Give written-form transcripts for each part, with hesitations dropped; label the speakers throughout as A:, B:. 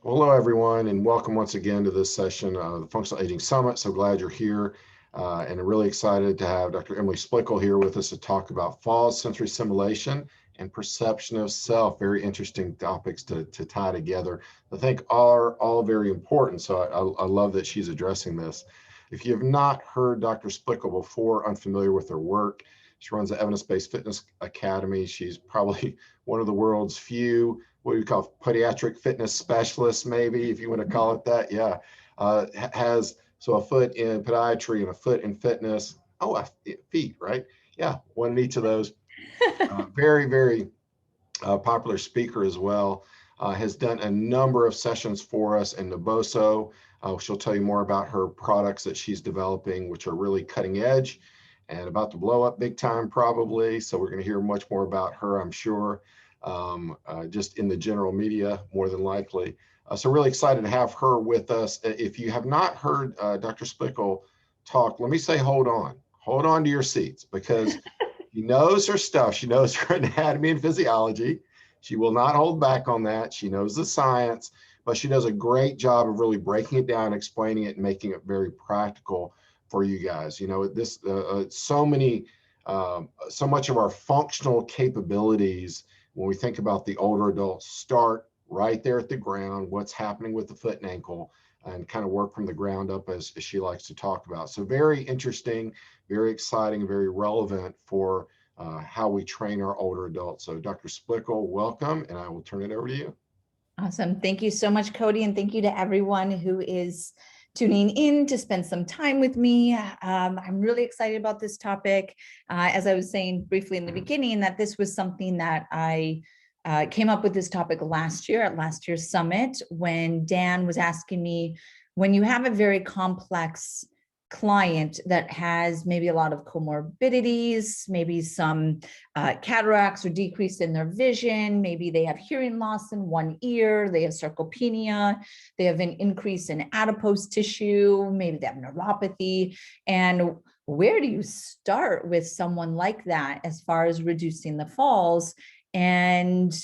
A: Hello, everyone, and welcome once again to this session of the Functional Aging Summit. So glad you're here, and I'm really excited to have Dr. Emily Splichal here with us to talk about falls, sensory simulation, and perception of self. Very interesting topics to tie together. I think are all very important. So I love that she's addressing this. If you have not heard Dr. Splichal before, unfamiliar with her work, she runs the Evidence-Based Fitness Academy. She's probably one of the world's few, what do you call, podiatric fitness specialists, maybe, if you want to call it that. Yeah. Has a foot in podiatry and a foot in fitness. Oh, feet, right? Yeah, one in each of those. Very, very popular speaker as well. Has done a number of sessions for us in Naboso. She'll tell you more about her products that she's developing, which are really cutting edge and about to blow up big time, probably. So we're going to hear much more about her, I'm sure, just in the general media, more than likely. So really excited to have her with us. If you have not heard Dr. Splichal talk, let me say, hold on to your seats, because she knows her stuff. She knows her anatomy and physiology. She will not hold back on that. She knows the science, but she does a great job of really breaking it down, explaining it, and making it very practical for you guys. You know, this so much of our functional capabilities, when we think about the older adults, start right there at the ground, what's happening with the foot and ankle, and kind of work from the ground up, as she likes to talk about. So very interesting, very exciting, very relevant for how we train our older adults. So Dr. Splichal, welcome, and I will turn it over to you.
B: Awesome. Thank you so much, Cody. And thank you to everyone who is tuning in to spend some time with me. I'm really excited about this topic. As I was saying briefly in the beginning, that this was something that I came up with this topic last year at last year's summit, when Dan was asking me, when you have a very complex client that has maybe a lot of comorbidities, maybe some cataracts or decrease in their vision, maybe they have hearing loss in one ear, they have sarcopenia, they have an increase in adipose tissue, maybe they have neuropathy. And where do you start with someone like that as far as reducing the falls? And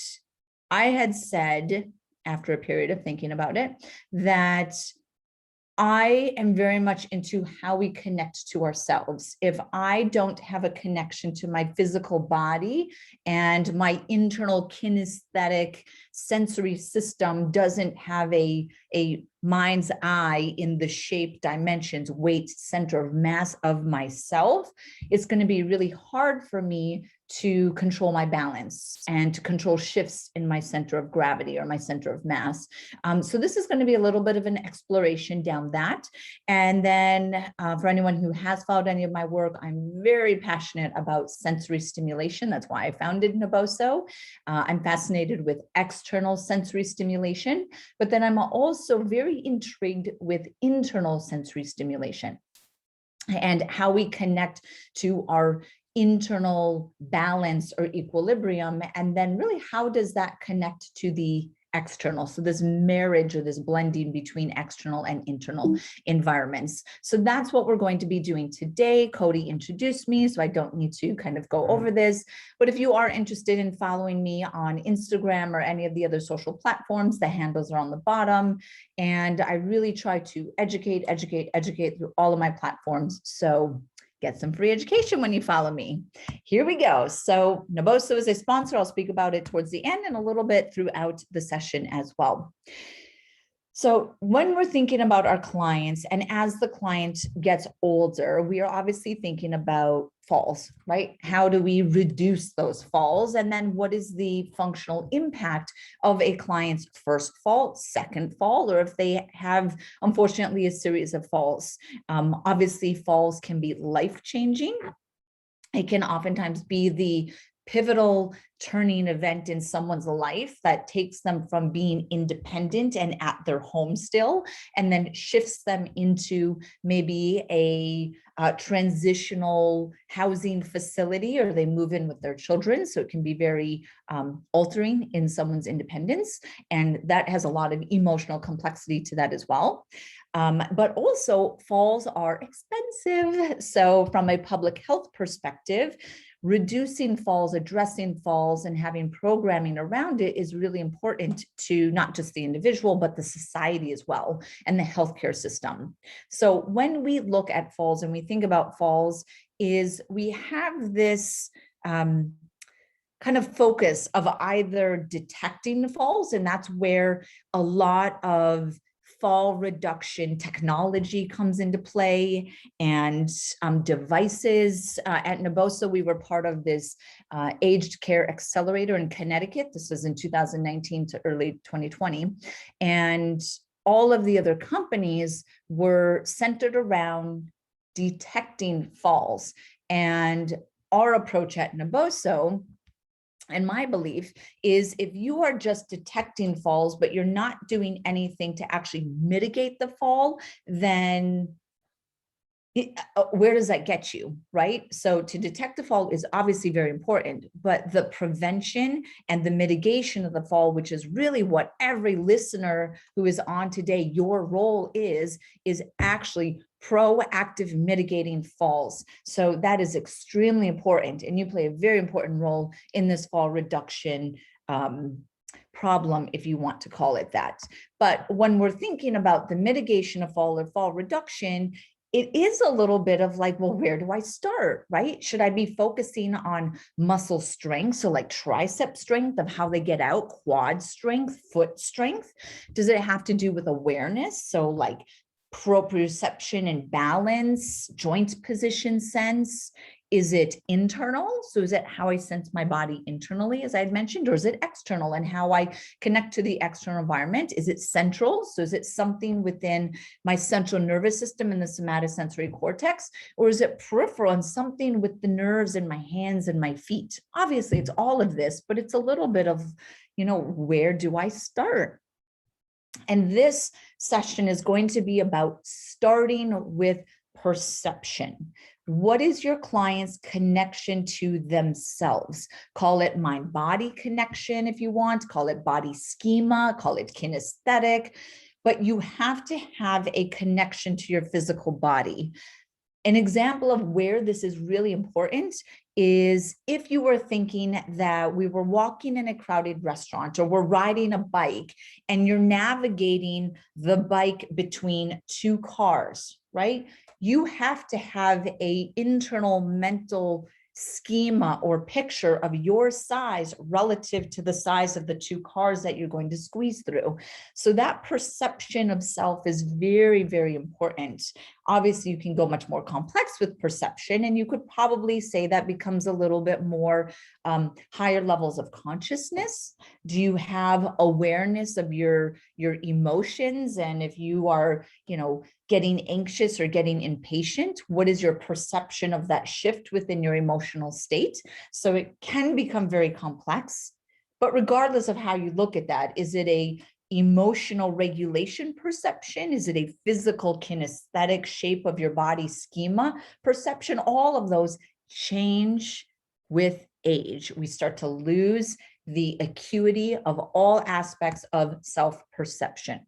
B: I had said, after a period of thinking about it, that I am very much into how we connect to ourselves. If I don't have a connection to my physical body and my internal kinesthetic sensory system doesn't have a mind's eye in the shape, dimensions, weight, center of mass of myself, it's going to be really hard for me to control my balance and to control shifts in my center of gravity or my center of mass. So this is going to be a little bit of an exploration down that. And then for anyone who has followed any of my work, I'm very passionate about sensory stimulation. That's why I founded Naboso. I'm fascinated with external sensory stimulation, but then I'm also very intrigued with internal sensory stimulation and how we connect to our internal balance or equilibrium. And then really, how does that connect to the external? So this marriage or this blending between external and internal environments. So that's what we're going to be doing today. Cody introduced me, so I don't need to kind of go over this. But if you are interested in following me on Instagram or any of the other social platforms, the handles are on the bottom. And I really try to educate through all of my platforms. So get some free education when you follow me. Here we go. So Naboso is a sponsor. I'll speak about it towards the end and a little bit throughout the session as well. So when we're thinking about our clients, and as the client gets older, we are obviously thinking about falls, right? How do we reduce those falls? And then what is the functional impact of a client's first fall, second fall, or if they have, unfortunately, a series of falls? Obviously, falls can be life-changing. It can oftentimes be the pivotal turning event in someone's life that takes them from being independent and at their home still, and then shifts them into maybe a transitional housing facility, or they move in with their children. So it can be very altering in someone's independence. And that has a lot of emotional complexity to that as well. But also falls are expensive. So from a public health perspective, reducing falls, addressing falls, and having programming around it is really important to not just the individual, but the society as well, and the healthcare system. So when we look at falls and we think about falls, is we have this kind of focus of either detecting the falls, and that's where a lot of fall reduction technology comes into play, and devices. At Naboso, we were part of this aged care accelerator in Connecticut. This was in 2019 to early 2020. And all of the other companies were centered around detecting falls. And our approach at Naboso, and my belief, is if you are just detecting falls, but you're not doing anything to actually mitigate the fall, then where does that get you, right? So to detect the fall is obviously very important, but the prevention and the mitigation of the fall, which is really what every listener who is on today, your role is actually proactive mitigating falls. So that is extremely important, and you play a very important role in this fall reduction problem, if you want to call it that. But when we're thinking about the mitigation of fall or fall reduction, it is a little bit of like, well, where do I start, right? Should I be focusing on muscle strength? So like tricep strength of how they get out, quad strength, foot strength? Does it have to do with awareness? So like proprioception and balance, joint position sense? Is it internal? So is it how I sense my body internally, as I had mentioned, or is it external and how I connect to the external environment? Is it central? So is it something within my central nervous system and the somatosensory cortex, or is it peripheral and something with the nerves in my hands and my feet? Obviously, it's all of this, but it's a little bit of, where do I start? And this session is going to be about starting with perception. What is your client's connection to themselves? Call it mind-body connection if you want, call it body schema, call it kinesthetic, but you have to have a connection to your physical body. An example of where this is really important is if you were thinking that we were walking in a crowded restaurant or we're riding a bike and you're navigating the bike between two cars, right? You have to have an internal mental schema or picture of your size relative to the size of the two cars that you're going to squeeze through. So that perception of self is very, very important. Obviously, you can go much more complex with perception, and you could probably say that becomes a little bit more higher levels of consciousness. Do you have awareness of your emotions? And if you are, getting anxious or getting impatient, what is your perception of that shift within your emotional state? So it can become very complex, but regardless of how you look at that, is it a emotional regulation perception? Is it a physical kinesthetic shape of your body schema perception? All of those change with age. We start to lose the acuity of all aspects of self-perception.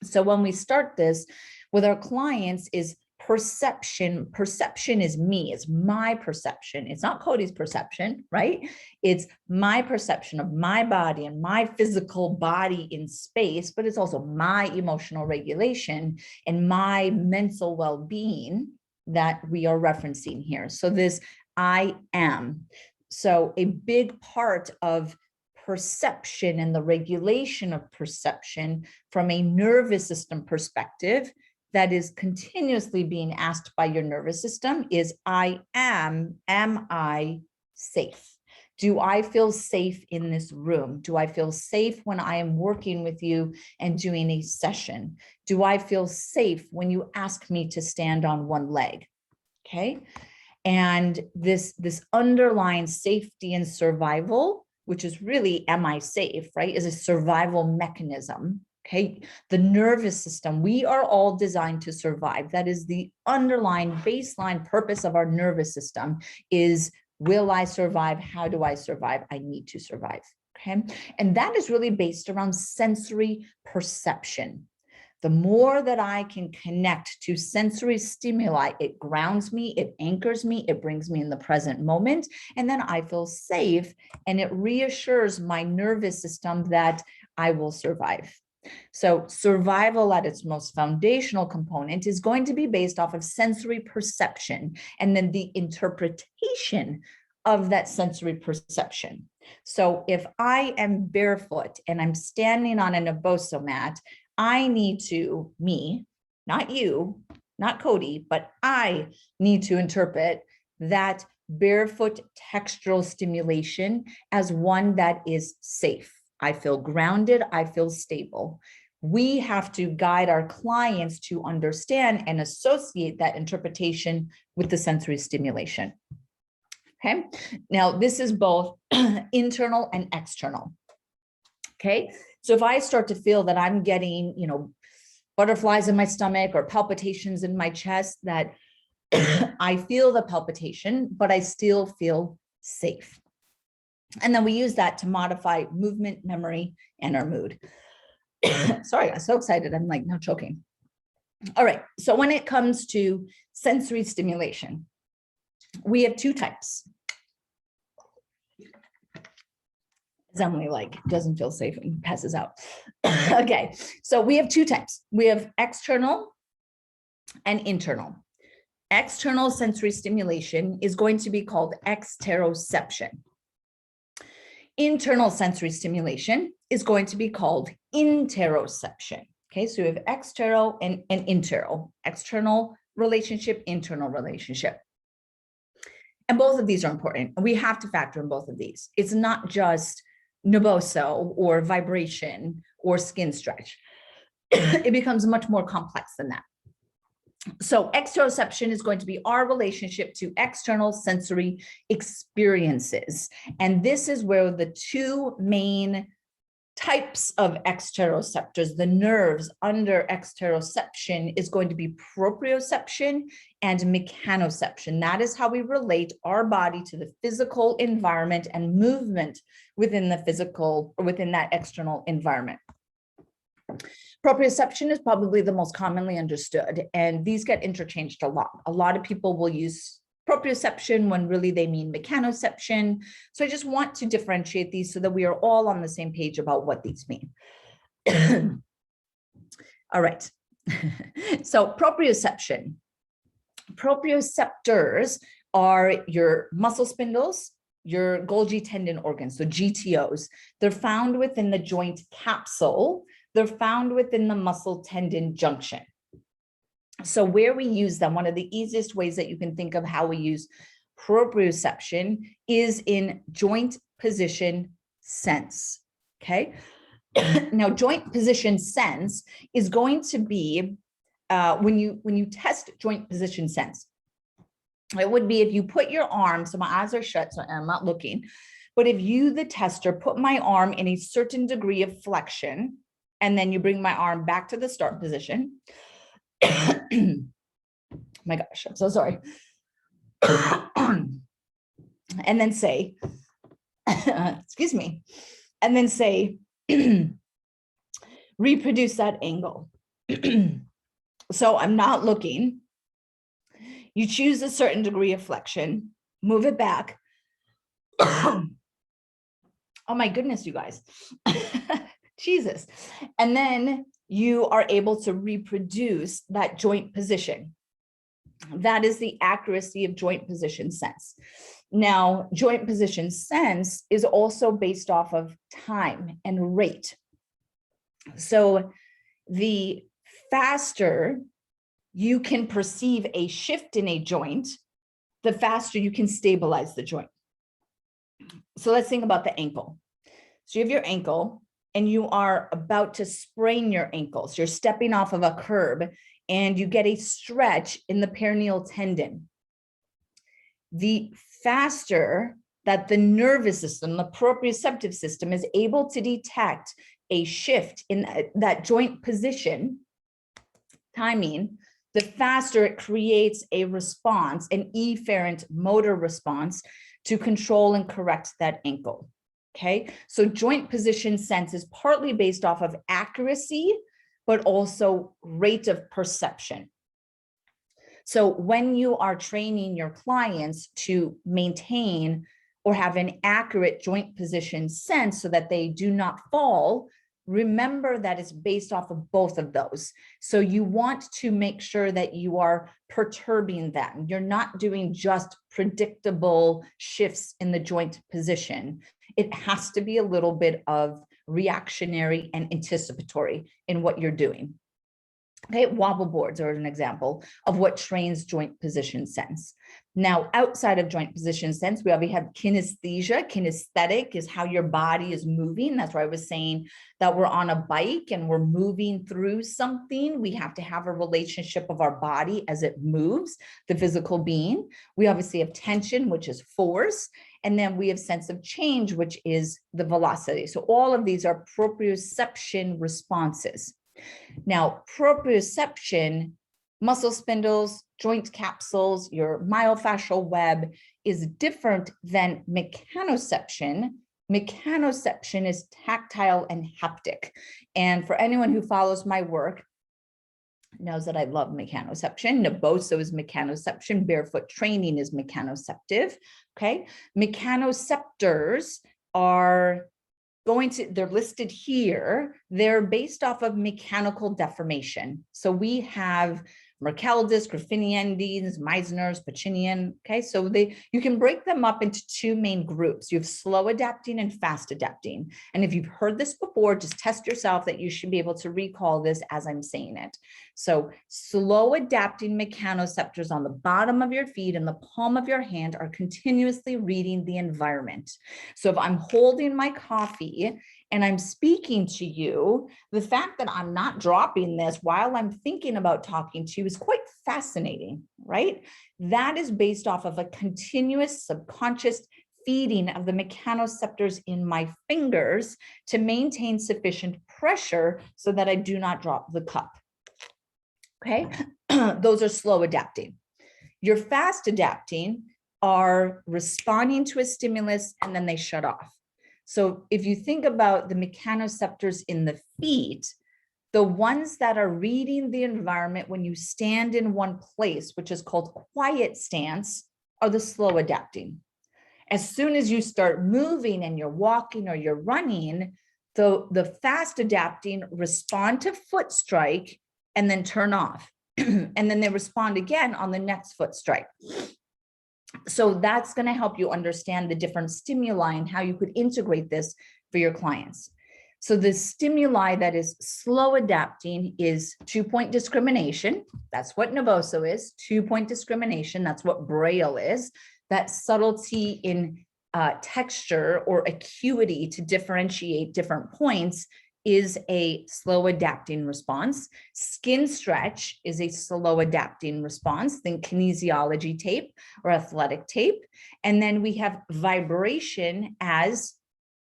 B: So when we start this with our clients is perception. Perception is me, it's my perception. It's not Cody's perception, right? It's my perception of my body and my physical body in space, but it's also my emotional regulation and my mental well-being that we are referencing here. So this I am. So a big part of perception and the regulation of perception from a nervous system perspective that is continuously being asked by your nervous system is am I safe? Do I feel safe in this room? Do I feel safe when I am working with you and doing a session? Do I feel safe when you ask me to stand on one leg? Okay. And this underlying safety and survival, which is really, am I safe, right, is a survival mechanism. Okay, the nervous system, we are all designed to survive. That is the underlying baseline purpose of our nervous system is, will I survive? How do I survive? I need to survive. Okay, and that is really based around sensory perception. the more that I can connect to sensory stimuli, it grounds me, it anchors me, it brings me in the present moment, and then I feel safe, and it reassures my nervous system that I will survive. So survival at its most foundational component is going to be based off of sensory perception and then the interpretation of that sensory perception. So if I am barefoot and I'm standing on an Eboso mat, I need to, me, not you, not Cody, but I need to interpret that barefoot textural stimulation as one that is safe. I feel grounded, I feel stable. We have to guide our clients to understand and associate that interpretation with the sensory stimulation. Okay, now this is both internal and external. Okay, so if I start to feel that I'm getting, butterflies in my stomach or palpitations in my chest, that I feel the palpitation, but I still feel safe. And then we use that to modify movement, memory, and our mood. Sorry, I'm so excited. I'm like now choking. All right, so when it comes to sensory stimulation, we have two types. Emily doesn't feel safe and passes out. Okay, so we have two types. We have external and internal. External sensory stimulation is going to be called exteroception. Internal sensory stimulation is going to be called interoception. Okay, so we have external and intero, external relationship, internal relationship. And both of these are important. We have to factor in both of these. It's not just Neboso or vibration or skin stretch. It becomes much more complex than that. So exteroception is going to be our relationship to external sensory experiences. And this is where the two main types of exteroceptors, the nerves under exteroception, is going to be proprioception and mechanoception. That is how we relate our body to the physical environment and movement within the physical or within that external environment. Proprioception is probably the most commonly understood, and these get interchanged a lot. A lot of people will use proprioception when really they mean mechanoception. So I just want to differentiate these so that we are all on the same page about what these mean. All right. So proprioception. Proprioceptors are your muscle spindles, your Golgi tendon organs, so GTOs. They're found within the joint capsule. They're found within the muscle tendon junction. So where we use them, one of the easiest ways that you can think of how we use proprioception is in joint position sense, okay? Now, joint position sense is going to be, when you test joint position sense, it would be if you put your arm, so my eyes are shut, so I'm not looking, but if you, the tester, put my arm in a certain degree of flexion, and then you bring my arm back to the start position. My gosh, I'm so sorry. And then say, excuse me, and then say, reproduce that angle. So I'm not looking. You choose a certain degree of flexion, move it back. Oh my goodness, you guys. Jesus. And then you are able to reproduce that joint position. That is the accuracy of joint position sense. Now, joint position sense is also based off of time and rate. So the faster you can perceive a shift in a joint, the faster you can stabilize the joint. So let's think about the ankle. So you have your ankle and you are about to sprain your ankle. So you're stepping off of a curb and you get a stretch in the peroneal tendon. The faster that the nervous system, the proprioceptive system, is able to detect a shift in that joint position, timing, the faster it creates a response, an efferent motor response to control and correct that ankle. Okay, so joint position sense is partly based off of accuracy, but also rate of perception. So when you are training your clients to maintain or have an accurate joint position sense so that they do not fall, remember that it's based off of both of those. So you want to make sure that you are perturbing them. You're not doing just predictable shifts in the joint position. It has to be a little bit of reactionary and anticipatory in what you're doing. Okay, wobble boards are an example of what trains joint position sense. Now, outside of joint position sense, we already have kinesthesia. Kinesthetic is how your body is moving. That's why I was saying that we're on a bike and we're moving through something. We have to have a relationship of our body as it moves, the physical being. We obviously have tension, which is force. And then we have sense of change, which is the velocity. So all of these are proprioception responses. Now, proprioception, muscle spindles, joint capsules, your myofascial web is different than mechanoception. Mechanoception is tactile and haptic. And for anyone who follows my work, knows that I love mechanoception. Naboso is mechanoception. Barefoot training is mechanoceptive. Okay. Mechanoceptors are they're listed here. They're based off of mechanical deformation. So we have Merkeldis, Griffinienses, Meissner's, Pacinian. Okay, so you can break them up into two main groups. You have slow adapting and fast adapting. And if you've heard this before, just test yourself that you should be able to recall this as I'm saying it. So slow adapting mechanoceptors on the bottom of your feet and the palm of your hand are continuously reading the environment. So if I'm holding my coffee and I'm speaking to you, the fact that I'm not dropping this while I'm thinking about talking to you is quite fascinating, right? That is based off of a continuous subconscious feeding of the mechanoceptors in my fingers to maintain sufficient pressure so that I do not drop the cup. Okay, those are slow adapting. Your fast adapting are responding to a stimulus and then they shut off. So if you think about the mechanoceptors in the feet, the ones that are reading the environment when you stand in one place, which is called quiet stance, are the slow adapting. As soon as you start moving and you're walking or you're running, the fast adapting respond to foot strike and then turn off. And then they respond again on the next foot strike. So that's going to help you understand the different stimuli and how you could integrate this for your clients. So the stimuli that is slow adapting is 2-point discrimination. That's what Naboso is. 2-point discrimination. That's what Braille is. That subtlety in texture or acuity to differentiate different points is a slow adapting response. Skin stretch is a slow adapting response. Think kinesiology tape or athletic tape. And then we have vibration as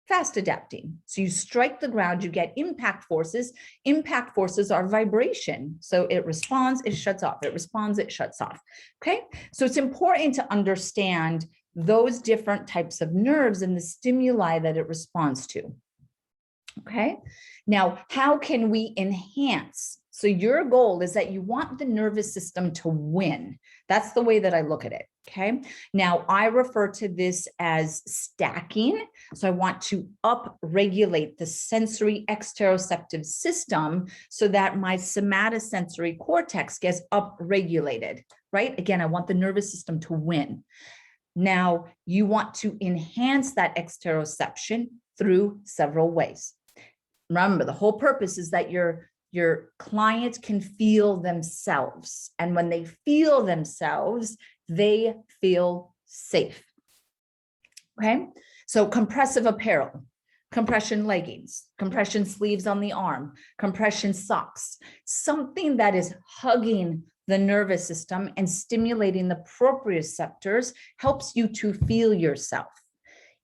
B: fast adapting. So you strike the ground, you get impact forces. Impact forces are vibration. So it responds, it shuts off. It responds, it shuts off. Okay. So it's important to understand those different types of nerves and the stimuli that it responds to. Okay. Now, how can we enhance? So your goal is that you want the nervous system to win. That's the way that I look at it. Okay. Now I refer to this as stacking. So I want to up-regulate the sensory exteroceptive system so that my somatosensory cortex gets up-regulated, right? Again, I want the nervous system to win. Now you want to enhance that exteroception through several ways. Remember, the whole purpose is that your clients can feel themselves. And when they feel themselves, they feel safe. Okay. So compressive apparel, compression leggings, compression sleeves on the arm, compression socks, something that is hugging the nervous system and stimulating the proprioceptors helps you to feel yourself.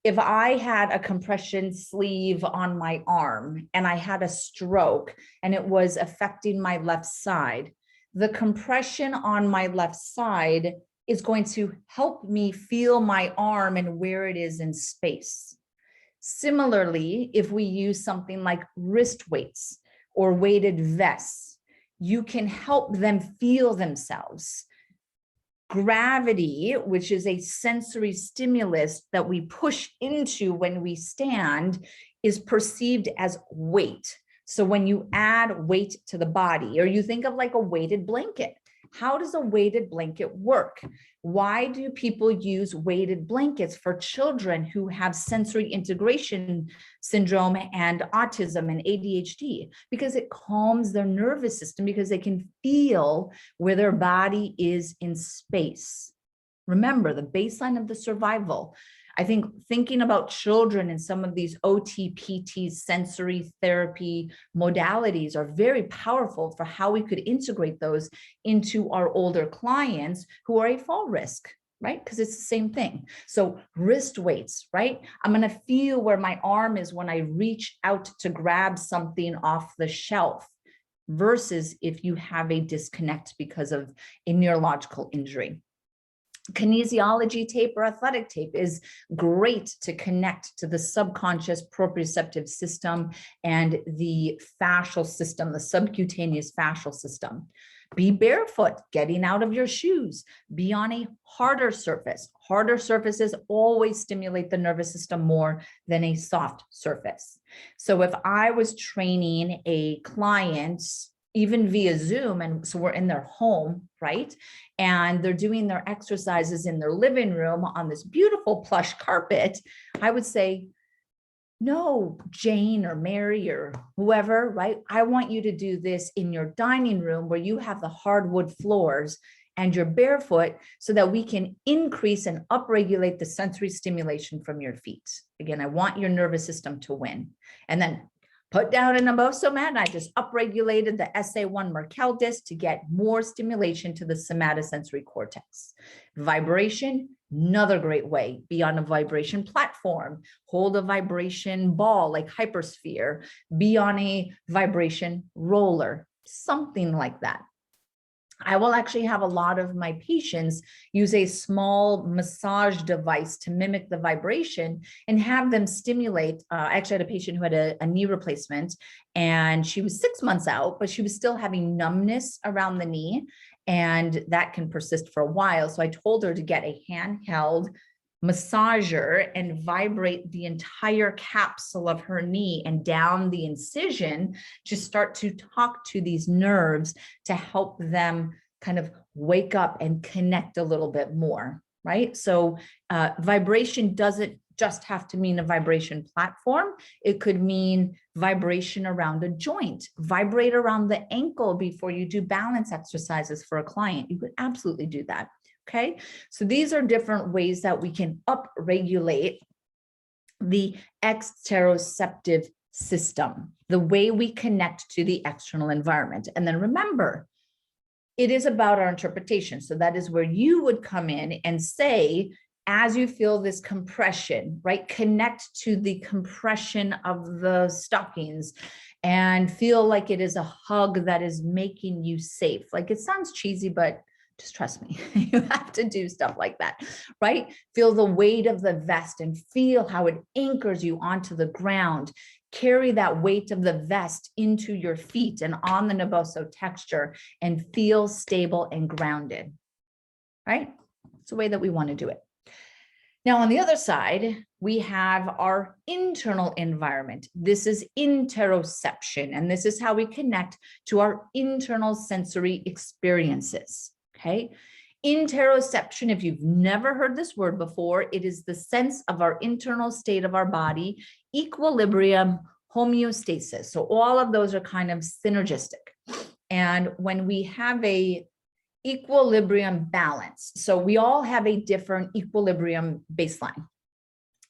B: If I had a compression sleeve on my arm and I had a stroke and it was affecting my left side, the compression on my left side is going to help me feel my arm and where it is in space. Similarly, if we use something like wrist weights or weighted vests, you can help them feel themselves. Gravity, which is a sensory stimulus that we push into when we stand, is perceived as weight. So when you add weight to the body, or you think of like a weighted blanket, how does a weighted blanket work? Why do people use weighted blankets for children who have sensory integration syndrome and autism and ADHD? Because it calms their nervous system, because they can feel where their body is in space. Remember, the baseline of the survival. I think thinking about children and some of these OT-PT sensory therapy modalities are very powerful for how we could integrate those into our older clients who are a fall risk, right? Because it's the same thing. So wrist weights, right? I'm going to feel where my arm is when I reach out to grab something off the shelf, versus if you have a disconnect because of a neurological injury. Kinesiology tape or athletic tape is great to connect to the subconscious proprioceptive system and the fascial system, the subcutaneous fascial system. Be barefoot, getting out of your shoes. Be on a harder surface. Harder surfaces always stimulate the nervous system more than a soft surface. So if I was training a client, even via Zoom, and so we're in their home, right? And they're doing their exercises in their living room on this beautiful plush carpet, I would say, no, Jane or Mary or whoever, right? I want you to do this in your dining room where you have the hardwood floors and you're barefoot, so that we can increase and upregulate the sensory stimulation from your feet. Again, I want your nervous system to win. And then put down an Naboso mat, and I just upregulated the SA1 Merkel disc to get more stimulation to the somatosensory cortex. Vibration, another great way. Be on a vibration platform. Hold a vibration ball like hypersphere. Be on a vibration roller, something like that. I will actually have a lot of my patients use a small massage device to mimic the vibration and have them stimulate. I actually had a patient who had a knee replacement, and she was 6 months out, but she was still having numbness around the knee, and that can persist for a while. So I told her to get a handheld massager and vibrate the entire capsule of her knee and down the incision to start to talk to these nerves to help them kind of wake up and connect a little bit more, right? So vibration doesn't just have to mean a vibration platform. It could mean vibration around a joint, vibrate around the ankle before you do balance exercises for a client. You could absolutely do that. Okay, so these are different ways that we can upregulate the exteroceptive system, the way we connect to the external environment. And then remember, it is about our interpretation. So that is where you would come in and say, as you feel this compression, right, connect to the compression of the stockings and feel like it is a hug that is making you safe. Like, it sounds cheesy, but just trust me, you have to do stuff like that, right? Feel the weight of the vest and feel how it anchors you onto the ground. Carry that weight of the vest into your feet and on the Naboso texture and feel stable and grounded, right? It's the way that we want to do it. Now, on the other side, we have our internal environment. This is interoception, and this is how we connect to our internal sensory experiences. Okay, interoception, if you've never heard this word before, it is the sense of our internal state of our body, equilibrium, homeostasis. So all of those are kind of synergistic. And when we have a equilibrium balance, so we all have a different equilibrium baseline.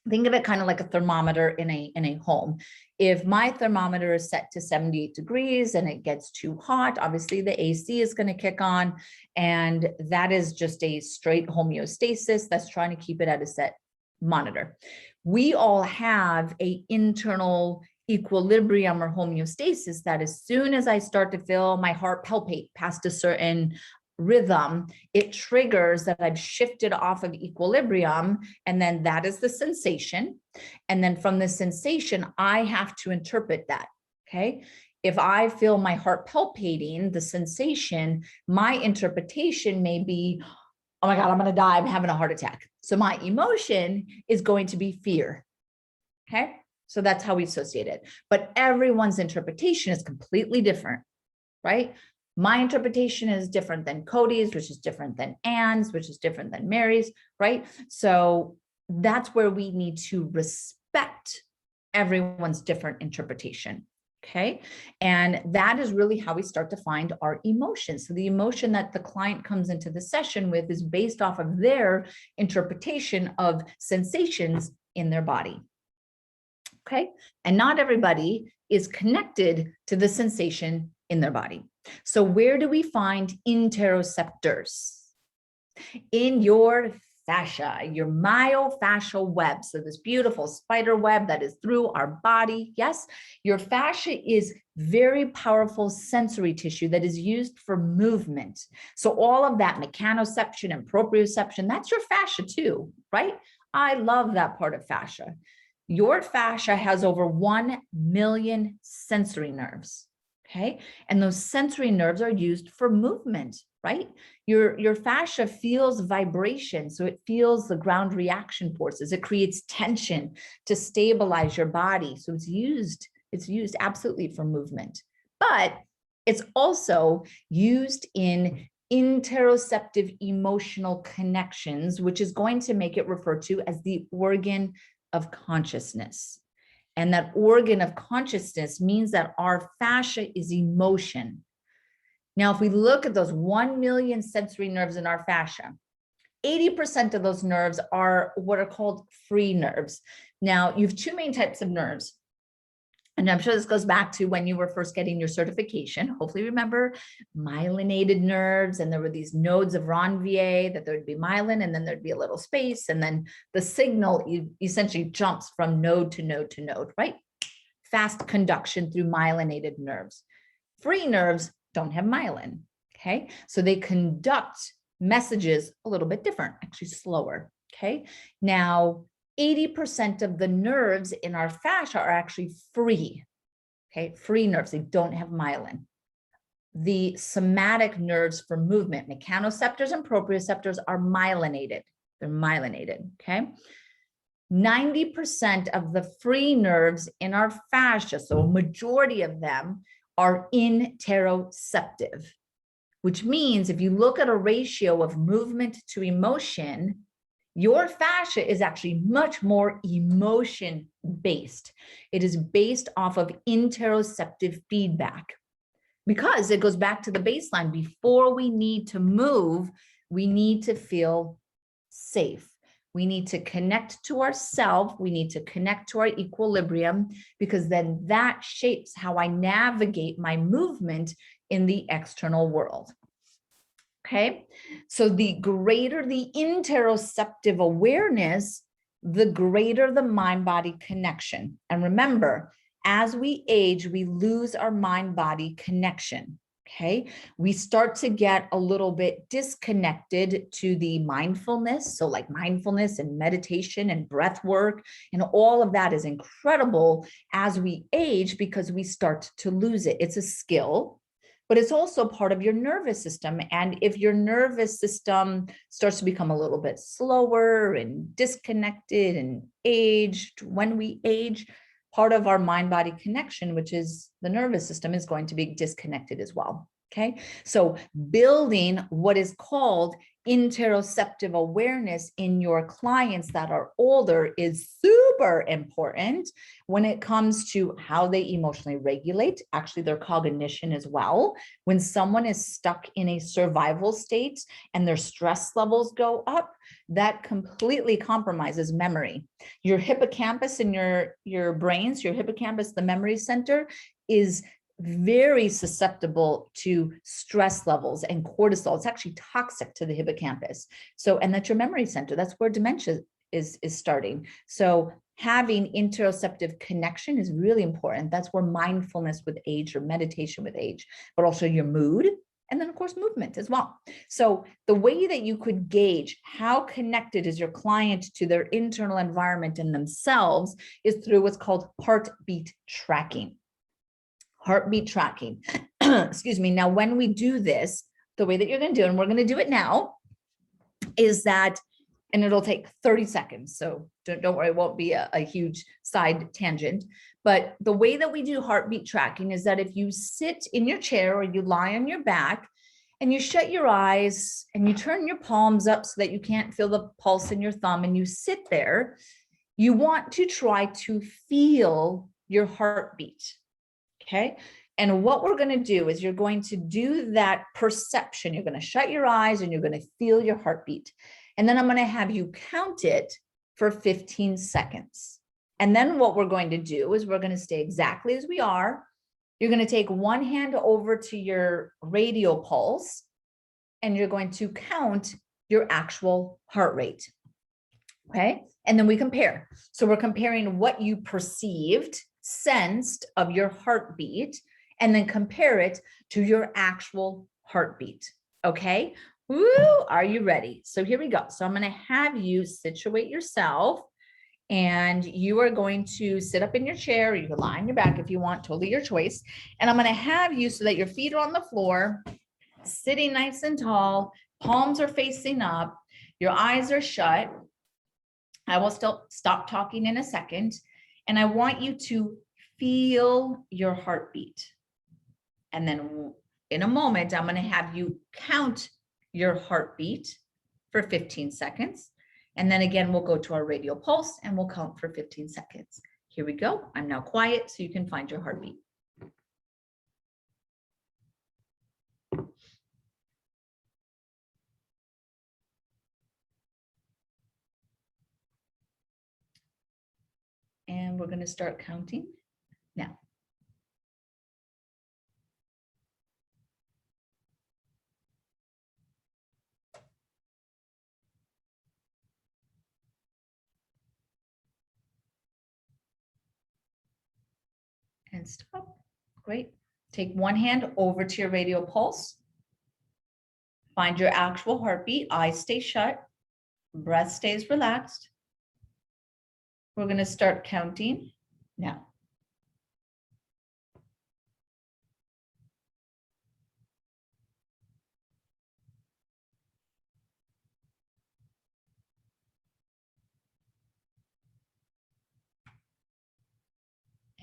B: Think of it kind of like a thermometer in a home. If my thermometer is set to 78 degrees and it gets too hot, obviously the AC is going to kick on, and that is just a straight homeostasis that's trying to keep it at a set monitor. We all have an internal equilibrium or homeostasis that as soon as I start to feel my heart palpate past a certain rhythm, it triggers that I've shifted off of equilibrium, and then that is the sensation. And then from the sensation, I have to interpret that. Okay. if I feel my heart palpating, the sensation, my interpretation may be, oh my God, I'm going to die. I'm having a heart attack. So my emotion is going to be fear. Okay. So that's how we associate it. But everyone's interpretation is completely different, right? My interpretation is different than Cody's, which is different than Anne's, which is different than Mary's, right? So that's where we need to respect everyone's different interpretation. Okay. And that is really how we start to find our emotions. So the emotion that the client comes into the session with is based off of their interpretation of sensations in their body. Okay. And not everybody is connected to the sensation in their body. So where do we find interoceptors? In your fascia, your myofascial web. So this beautiful spider web that is through our body. Yes, your fascia is very powerful sensory tissue that is used for movement. So all of that mechanoception and proprioception, that's your fascia too, right? I love that part of fascia. Your fascia has over 1 million sensory nerves. Okay. And those sensory nerves are used for movement, right? Your fascia feels vibration. So it feels the ground reaction forces. It creates tension to stabilize your body. So it's used absolutely for movement, but it's also used in interoceptive emotional connections, which is going to make it referred to as the organ of consciousness. And that organ of consciousness means that our fascia is emotion. Now, if we look at those 1 million sensory nerves in our fascia, 80% of those nerves are what are called free nerves. Now, you have two main types of nerves. And I'm sure this goes back to when you were first getting your certification. Hopefully remember myelinated nerves, and there were these nodes of Ranvier that there would be myelin, and then there'd be a little space, and then the signal essentially jumps from node to node to node, right? Fast conduction through myelinated nerves. Free nerves don't have myelin, okay? So they conduct messages a little bit different, actually slower, okay? Now, 80% of the nerves in our fascia are actually free, okay? Free nerves, they don't have myelin. The somatic nerves for movement, mechanoceptors and proprioceptors, are myelinated. They're myelinated, okay? 90% of the free nerves in our fascia, so a majority of them, are interoceptive, which means if you look at a ratio of movement to emotion, your fascia is actually much more emotion-based. It is based off of interoceptive feedback because it goes back to the baseline. Before we need to move, we need to feel safe. We need to connect to ourselves. We need to connect to our equilibrium, because then that shapes how I navigate my movement in the external world. Okay, so the greater the interoceptive awareness, the greater the mind-body connection. And remember, as we age, we lose our mind-body connection. Okay, we start to get a little bit disconnected to the mindfulness. So like mindfulness and meditation and breath work and all of that is incredible as we age, because we start to lose it. It's a skill, but it's also part of your nervous system. And if your nervous system starts to become a little bit slower and disconnected and aged, when we age, part of our mind-body connection, which is the nervous system, is going to be disconnected as well. Okay, so building what is called interoceptive awareness in your clients that are older is super important when it comes to how they emotionally regulate, actually their cognition as well. When someone is stuck in a survival state and their stress levels go up, that completely compromises memory. Your hippocampus in your brains, your hippocampus, the memory center, is very susceptible to stress levels and cortisol. It's actually toxic to the hippocampus. So, and that's your memory center. That's where dementia is starting. So having interoceptive connection is really important. That's where mindfulness with age or meditation with age, but also your mood. And then of course, movement as well. So the way that you could gauge how connected is your client to their internal environment and themselves is through what's called heartbeat tracking. heartbeat tracking. Excuse me. Now, when we do this, the way that you're going to do it, and we're going to do it now, is that, and it'll take 30 seconds. So don't worry, it won't be a huge side tangent. But the way that we do heartbeat tracking is that if you sit in your chair or you lie on your back and you shut your eyes and you turn your palms up so that you can't feel the pulse in your thumb and you sit there, you want to try to feel your heartbeat. Okay. And what we're going to do is you're going to do that perception. You're going to shut your eyes and you're going to feel your heartbeat. And then I'm going to have you count it for 15 seconds. And then what we're going to do is we're going to stay exactly as we are. You're going to take one hand over to your radial pulse and you're going to count your actual heart rate. Okay. And then we compare. So we're comparing what you perceived, sensed of your heartbeat, and then compare it to your actual heartbeat. Okay. Woo, are you ready? So here we go. So I'm going to have you situate yourself and you are going to sit up in your chair, or you can lie on your back if you want, totally your choice. And I'm going to have you so that your feet are on the floor, sitting nice and tall, palms are facing up, your eyes are shut. I will still stop talking in a second. And I want you to feel your heartbeat. And then in a moment, I'm going to have you count your heartbeat for 15 seconds. And then again, we'll go to our radial pulse and we'll count for 15 seconds. Here we go. I'm now quiet so you can find your heartbeat. And we're going to start counting now. And stop. Great. Take one hand over to your radial pulse. Find your actual heartbeat. Eyes stay shut. Breath stays relaxed. We're going to start counting now.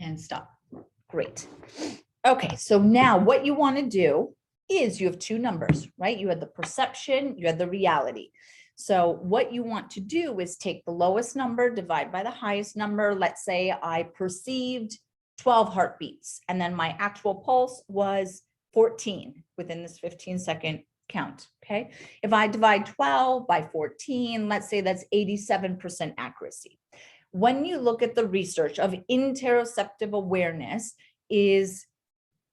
B: And stop. Great. Okay, so now what you want to do is you have two numbers, right? You had the perception, you had the reality. So what you want to do is take the lowest number, divide by the highest number. Let's say I perceived 12 heartbeats, and then my actual pulse was 14 within this 15-second count, okay? If I divide 12 by 14, let's say that's 87% accuracy. When you look at the research of interoceptive awareness, is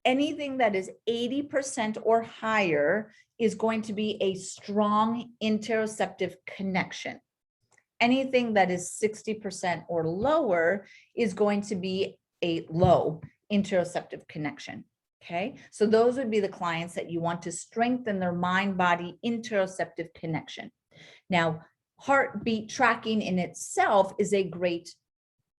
B: anything that is 80% or higher is going to be a strong interoceptive connection. Anything that is 60% or lower is going to be a low interoceptive connection. Okay, so those would be the clients that you want to strengthen their mind-body interoceptive connection. Now, heartbeat tracking in itself is a great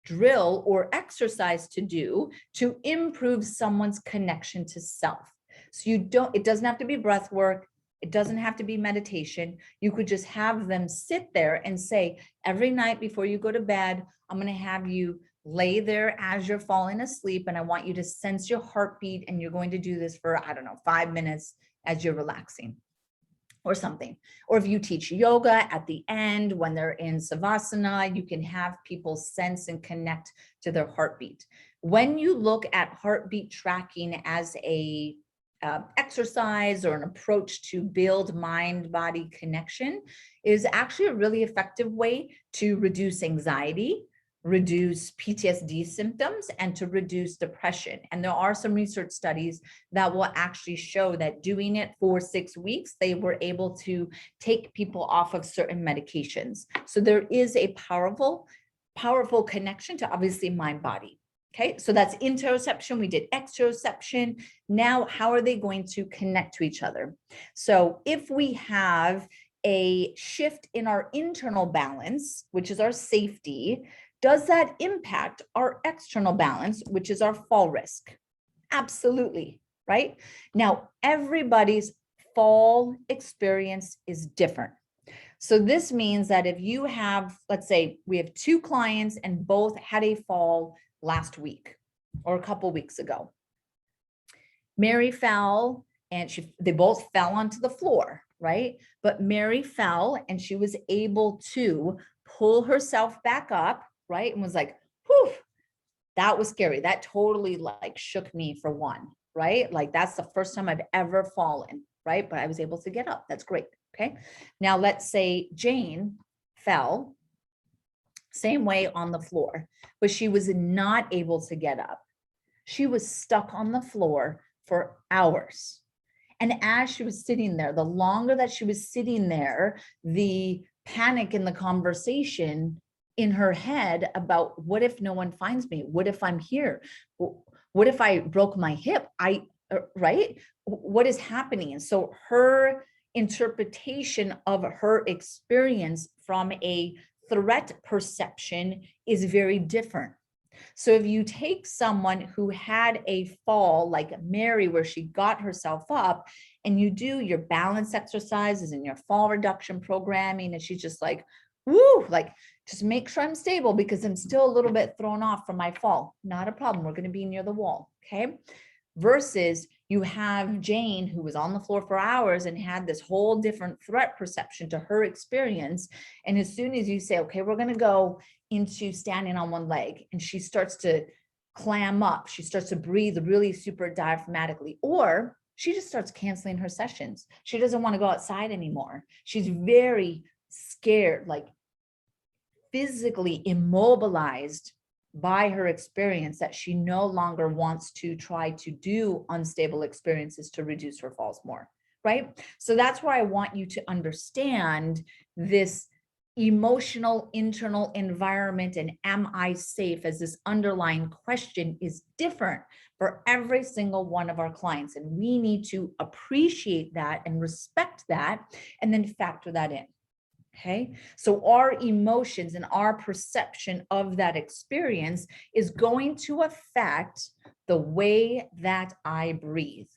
B: drill or exercise to do to improve someone's connection to self. So it doesn't have to be breath work. It doesn't have to be meditation. You could just have them sit there and say, every night before you go to bed, I'm going to have you lay there as you're falling asleep. And I want you to sense your heartbeat. And you're going to do this for, 5 minutes as you're relaxing or something. Or if you teach yoga at the end, when they're in savasana, you can have people sense and connect to their heartbeat. When you look at heartbeat tracking as a exercise or an approach to build mind-body connection, is actually a really effective way to reduce anxiety, reduce PTSD symptoms, and to reduce depression. And there are some research studies that will actually show that doing it for 6 weeks, they were able to take people off of certain medications. So there is a powerful connection to obviously mind-body. Okay, so that's interoception. We did exteroception. Now, how are they going to connect to each other? So if we have a shift in our internal balance, which is our safety, does that impact our external balance, which is our fall risk? Absolutely, right? Now, everybody's fall experience is different. So this means that if you have, let's say we have 2 clients and both had a fall last week or a couple weeks ago. Mary fell and they both fell onto the floor, right? But Mary fell and she was able to pull herself back up, right? And was like, whew, that was scary. That totally like shook me for one, right? Like that's the first time I've ever fallen, right? But I was able to get up. That's great. Okay. Now let's say Jane fell same way on the floor, but she was not able to get up. She was stuck on the floor for hours. And as she was sitting there, the longer that she was sitting there, the panic in the conversation in her head about what if no one finds me? What if I'm here? What if I broke my hip? Right? What is happening? And so her interpretation of her experience from a threat perception is very different. So if you take someone who had a fall like Mary, where she got herself up, and you do your balance exercises and your fall reduction programming, and she's just like, woo, like, just make sure I'm stable because I'm still a little bit thrown off from my fall. Not a problem. We're going to be near the wall. Okay. Versus you have Jane, who was on the floor for hours and had this whole different threat perception to her experience. And as soon as you say, okay, we're going to go into standing on one leg, and she starts to clam up, she starts to breathe really super diaphragmatically, or she just starts canceling her sessions. She doesn't want to go outside anymore. She's very scared, like physically immobilized by her experience, that she no longer wants to try to do unstable experiences to reduce her falls more, right? So that's where I want you to understand this emotional internal environment and am I safe, as this underlying question is different for every single one of our clients. And we need to appreciate that and respect that and then factor that in. Okay, so our emotions and our perception of that experience is going to affect the way that I breathe.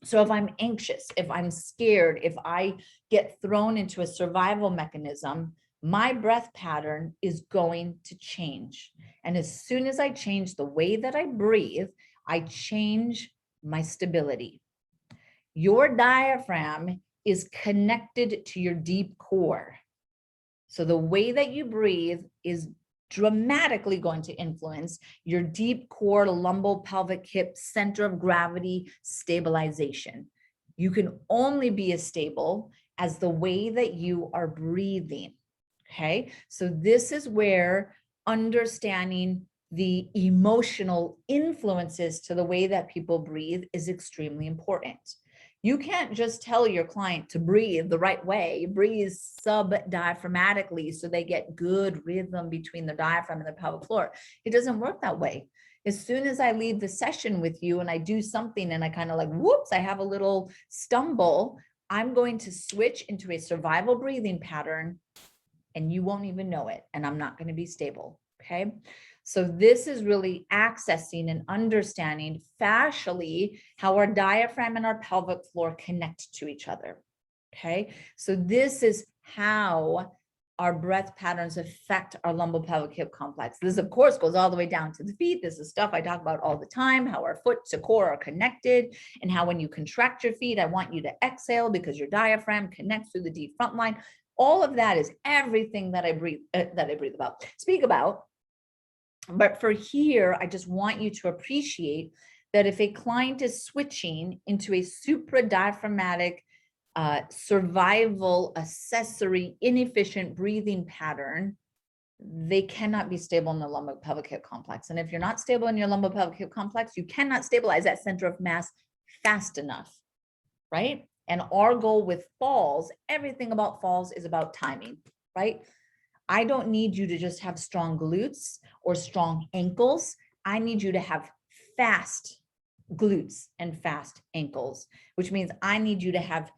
B: So if I'm anxious, if I'm scared, if I get thrown into a survival mechanism, my breath pattern is going to change. And as soon as I change the way that I breathe, I change my stability. Your diaphragm is connected to your deep core. So the way that you breathe is dramatically going to influence your deep core, lumbopelvic hip, center of gravity stabilization. You can only be as stable as the way that you are breathing. Okay, so this is where understanding the emotional influences to the way that people breathe is extremely important. You can't just tell your client to breathe the right way, breathe sub-diaphragmatically so they get good rhythm between the diaphragm and the pelvic floor. It doesn't work that way. As soon as I leave the session with you and I do something and I kind of like, whoops, I have a little stumble, I'm going to switch into a survival breathing pattern and you won't even know it. And I'm not going to be stable. Okay. So this is really accessing and understanding fascially how our diaphragm and our pelvic floor connect to each other. Okay. So this is how our breath patterns affect our lumbopelvic hip complex. This, of course, goes all the way down to the feet. This is stuff I talk about all the time, how our foot to core are connected, and how when you contract your feet, I want you to exhale because your diaphragm connects through the deep front line. All of that is everything that I speak about. But for here, I just want you to appreciate that if a client is switching into a supradiaphragmatic survival accessory inefficient breathing pattern, they cannot be stable in the lumbopelvic hip complex. And if you're not stable in your lumbopelvic hip complex, you cannot stabilize that center of mass fast enough, right? And our goal with falls, everything about falls is about timing, right? I don't need you to just have strong glutes or strong ankles. I need you to have fast glutes and fast ankles, which means I need you to have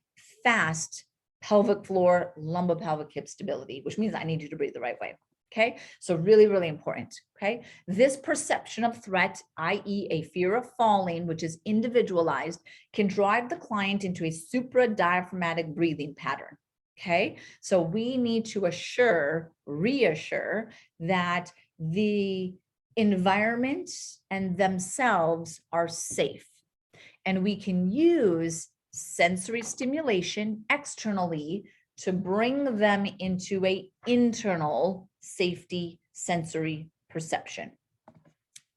B: fast pelvic floor, lumbopelvic hip stability, which means I need you to breathe the right way. Okay, so really, really important. Okay, this perception of threat, i.e., a fear of falling, which is individualized, can drive the client into a supra-diaphragmatic breathing pattern. Okay, so we need to reassure that the environment and themselves are safe. And we can use sensory stimulation externally to bring them into an internal safety sensory perception.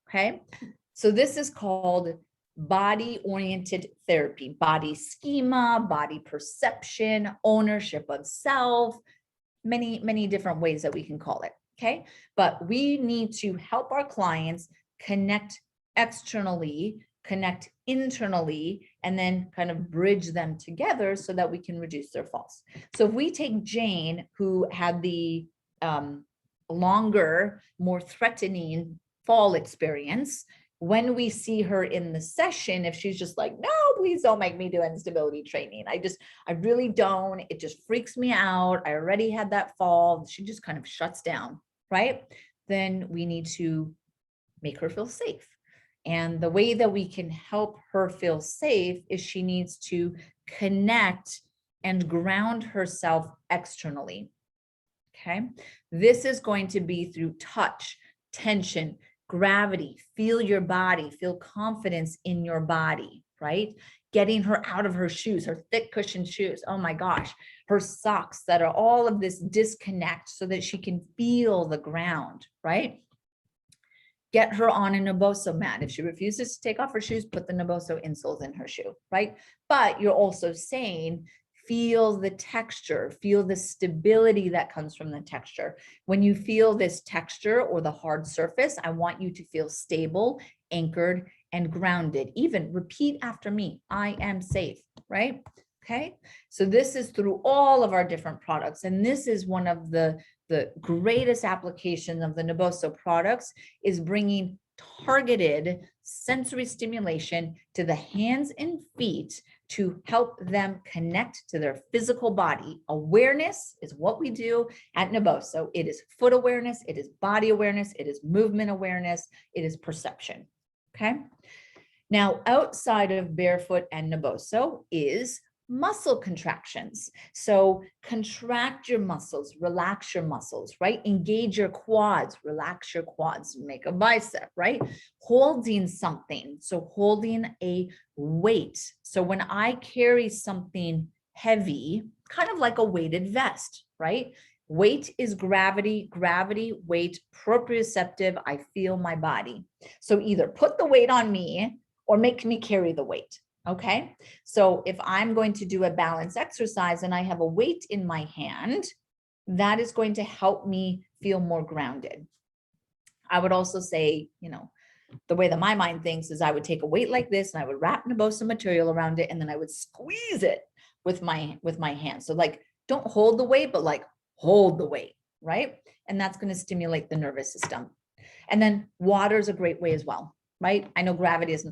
B: Okay, so this is called body-oriented therapy, body schema, body perception, ownership of self, many different ways that we can call it. Okay, but we need to help our clients connect externally, connect internally, and then kind of bridge them together so that we can reduce their falls. So if we take Jane, who had the longer, more threatening fall experience, when we see her in the session, if she's just like, no, please don't make me do instability training. I really don't. It just freaks me out. I already had that fall. She just kind of shuts down, right? Then we need to make her feel safe. And the way that we can help her feel safe is she needs to connect and ground herself externally. Okay, this is going to be through touch, tension, gravity, feel your body, feel confidence in your body, right? Getting her out of her shoes, her thick cushioned shoes. Oh my gosh, her socks that are all of this disconnect so that she can feel the ground, right? Get her on a Naboso mat. If she refuses to take off her shoes, put the Naboso insoles in her shoe, right? But you're also saying, feel the texture, feel the stability that comes from the texture. When you feel this texture or the hard surface, I want you to feel stable, anchored, and grounded. Even repeat after me, I am safe, right? Okay, so this is through all of our different products. And this is one of the greatest application of the Naboso products, is bringing targeted sensory stimulation to the hands and feet to help them connect to their physical body. Awareness is what we do at Naboso. It is foot awareness, it is body awareness, it is movement awareness, it is perception. Okay. Now, outside of barefoot and Naboso is muscle contractions. So contract your muscles, relax your muscles, right? Engage your quads, relax your quads, make a bicep, right? Holding something. So holding a weight. So when I carry something heavy, kind of like a weighted vest, right? Weight is gravity, weight, proprioceptive, I feel my body. So either put the weight on me or make me carry the weight. Okay, so if I'm going to do a balance exercise and I have a weight in my hand, that is going to help me feel more grounded. I would also say, the way that my mind thinks is I would take a weight like this and I would wrap Naboso material around it, and then I would squeeze it with my hand. So like, don't hold the weight, but like hold the weight, right? And that's going to stimulate the nervous system. And then water is a great way as well. Right? I know gravity is,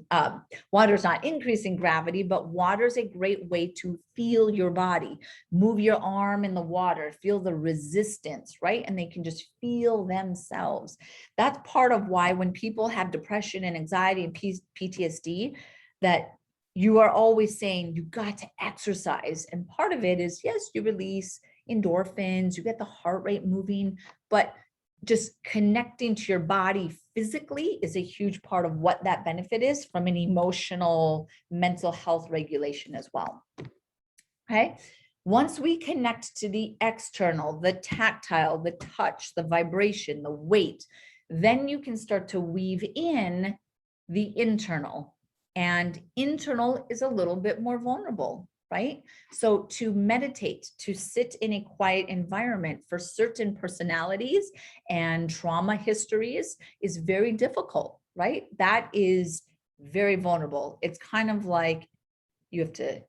B: water is not increasing gravity, but water is a great way to feel your body, move your arm in the water, feel the resistance, right? And they can just feel themselves. That's part of why when people have depression and anxiety and PTSD, that you are always saying you got to exercise. And part of it is, yes, you release endorphins, you get the heart rate moving, but just connecting to your body physically is a huge part of what that benefit is from an emotional, mental health regulation as well. Okay. Once we connect to the external, the tactile, the touch, the vibration, the weight, then you can start to weave in the internal. And internal is a little bit more vulnerable. Right? So to meditate, to sit in a quiet environment for certain personalities and trauma histories is very difficult, right? That is very vulnerable. It's kind of like you have to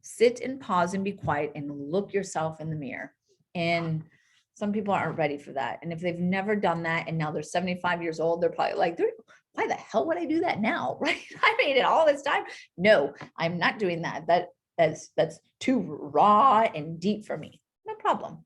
B: sit and pause and be quiet and look yourself in the mirror. And some people aren't ready for that. And if they've never done that and now they're 75 years old, they're probably like, why the hell would I do that now? Right? I made it all this time. No, I'm not doing that. That's too raw and deep for me. No problem.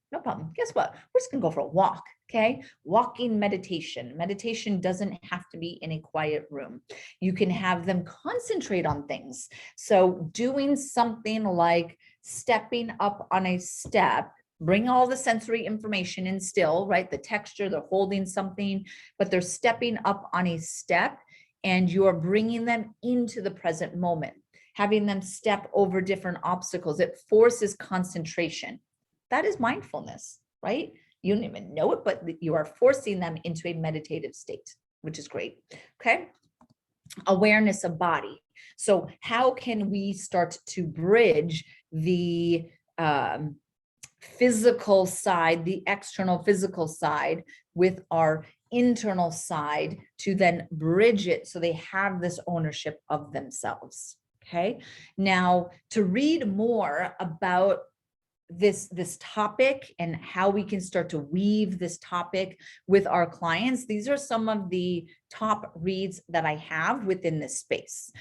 B: Guess what? We're just gonna go for a walk. Okay, walking meditation. Meditation doesn't have to be in a quiet room. You can have them concentrate on things. So doing something like stepping up on a step, bring all the sensory information in still, right? The texture, they're holding something, but they're stepping up on a step and you are bringing them into the present moment, having them step over different obstacles. It forces concentration. That is mindfulness, right? You don't even know it, but you are forcing them into a meditative state, which is great. Okay. Awareness of body. So how can we start to bridge the physical side, the external physical side with our internal side to then bridge it so they have this ownership of themselves? Okay. Now, to read more about this topic and how we can start to weave this topic with our clients, these are some of the top reads that I have within this space.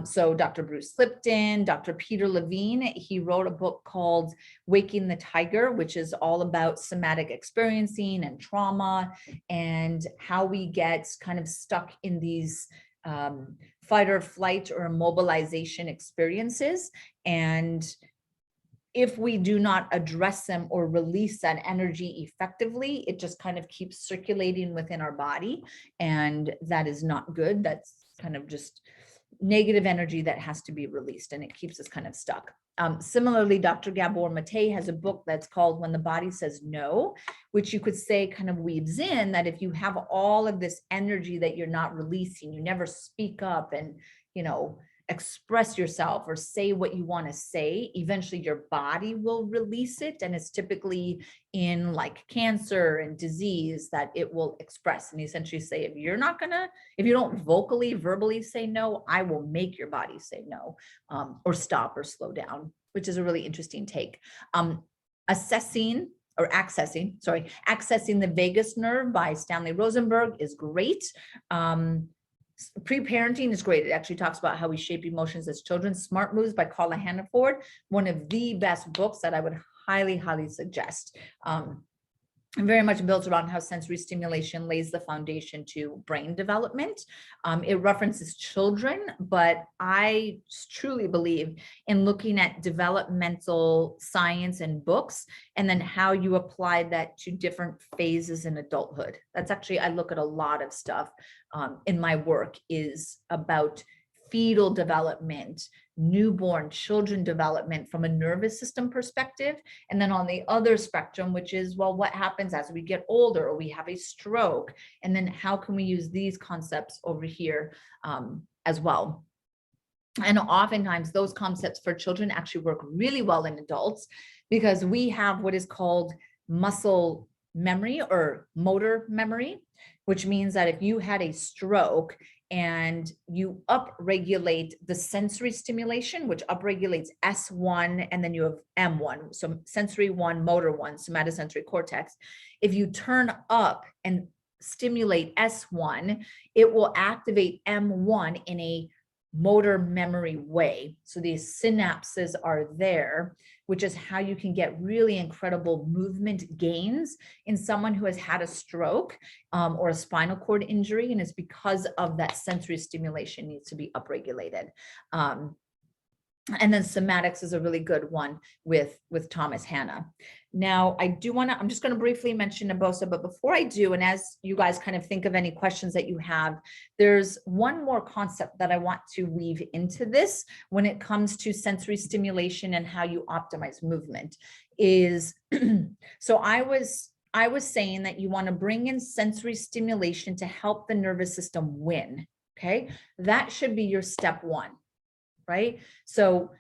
B: So Dr. Bruce Lipton, Dr. Peter Levine, he wrote a book called Waking the Tiger, which is all about somatic experiencing and trauma and how we get kind of stuck in these fight or flight or immobilization experiences. And if we do not address them or release that energy effectively, it just kind of keeps circulating within our body. And that is not good. That's kind of just negative energy that has to be released, and it keeps us kind of stuck. Similarly, Dr. Gabor Mate has a book that's called When the Body Says No, which you could say kind of weaves in that if you have all of this energy that you're not releasing, you never speak up and, express yourself or say what you want to say, eventually your body will release it. And it's typically in like cancer and disease that it will express and essentially say, if you don't verbally say no, I will make your body say no, or stop or slow down, which is a really interesting take. Accessing the vagus nerve by Stanley Rosenberg is great. Pre-parenting is great. It actually talks about how we shape emotions as children. Smart Moves by Carla Hannaford, one of the best books that I would highly, highly suggest. And very much built around how sensory stimulation lays the foundation to brain development. It references children, but I truly believe in looking at developmental science and books, and then how you apply that to different phases in adulthood. That's actually, I look at a lot of stuff in my work is about fetal development, newborn children development from a nervous system perspective. And then on the other spectrum, which is, well, what happens as we get older or we have a stroke? And then how can we use these concepts over here as well? And oftentimes those concepts for children actually work really well in adults because we have what is called muscle memory or motor memory, which means that if you had a stroke and you upregulate the sensory stimulation, which upregulates S1, and then you have M1, so sensory 1, motor 1, somatosensory cortex. If you turn up and stimulate S1, it will activate M1 in a motor memory way. So these synapses are there, which is how you can get really incredible movement gains in someone who has had a stroke or a spinal cord injury. And it's because of that sensory stimulation needs to be upregulated. And then somatics is a really good one with Thomas Hanna. Now, I'm just going to briefly mention Nabosa, but before I do, and as you guys kind of think of any questions that you have, there's one more concept that I want to weave into this when it comes to sensory stimulation and how you optimize movement is, so I was saying that you want to bring in sensory stimulation to help the nervous system win. Okay. That should be your step one. Right? So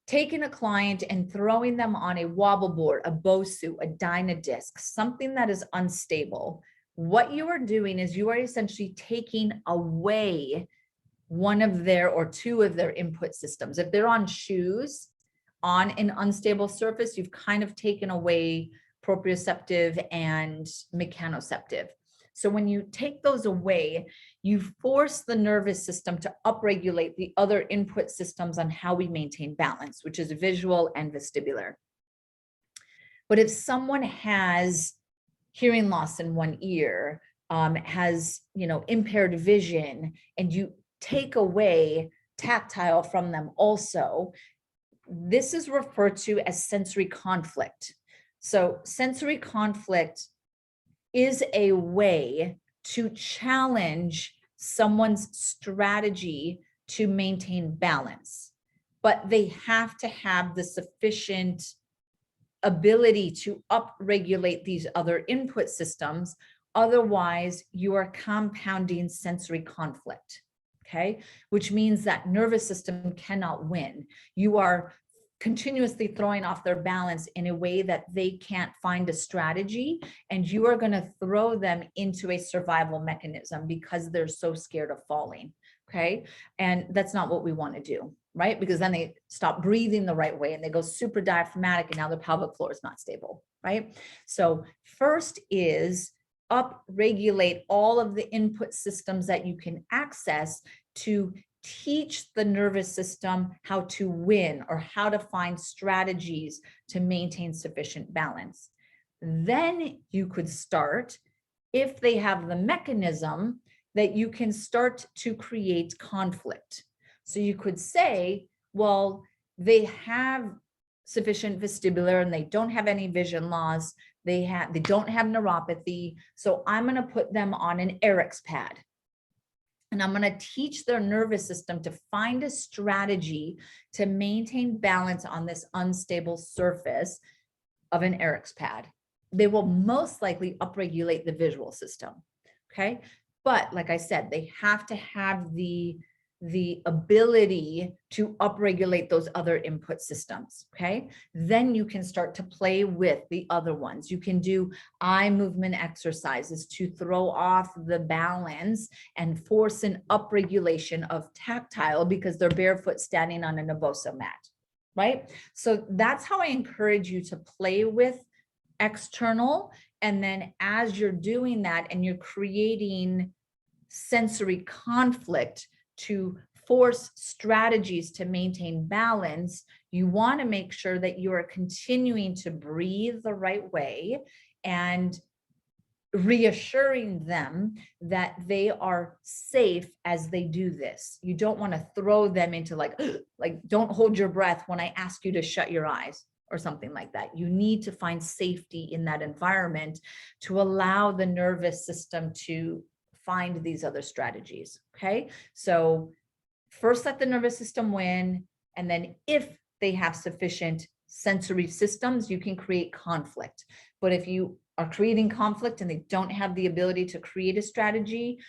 B: taking a client and throwing them on a wobble board, a BOSU, a Dynadisc, something that is unstable, what you are doing is you are essentially taking away one of their or two of their input systems. If they're on shoes on an unstable surface, you've kind of taken away proprioceptive and mechanoceptive. So when you take those away, you force the nervous system to upregulate the other input systems on how we maintain balance, which is visual and vestibular. But if someone has hearing loss in one ear, has, impaired vision, and you take away tactile from them also, this is referred to as sensory conflict. So sensory conflict is a way to challenge someone's strategy to maintain balance, but they have to have the sufficient ability to upregulate these other input systems. Otherwise, you are compounding sensory conflict, okay? Which means that nervous system cannot win. You are continuously throwing off their balance in a way that they can't find a strategy, and you are going to throw them into a survival mechanism because they're so scared of falling, okay? And that's not what we want to do, right? Because then they stop breathing the right way and they go super diaphragmatic, and now their pelvic floor is not stable, right? So first is upregulate all of the input systems that you can access to teach the nervous system how to win or how to find strategies to maintain sufficient balance. Then you could start, if they have the mechanism, that you can start to create conflict. So you could say, well, they have sufficient vestibular and they don't have any vision loss. They don't have neuropathy. So I'm going to put them on an Eric's pad. And I'm going to teach their nervous system to find a strategy to maintain balance on this unstable surface of an Eric's pad. They will most likely upregulate the visual system. Okay. But like I said, they have to have the ability to upregulate those other input systems. Okay. Then you can start to play with the other ones. You can do eye movement exercises to throw off the balance and force an upregulation of tactile because they're barefoot standing on a Naboso mat. Right. So that's how I encourage you to play with external. And then as you're doing that and you're creating sensory conflict to force strategies to maintain balance, you want to make sure that you are continuing to breathe the right way and reassuring them that they are safe as they do this. You don't want to throw them into like don't hold your breath when I ask you to shut your eyes or something like that. You need to find safety in that environment to allow the nervous system to find these other strategies. Okay. So first let the nervous system win. And then if they have sufficient sensory systems, you can create conflict. But if you are creating conflict and they don't have the ability to create a strategy,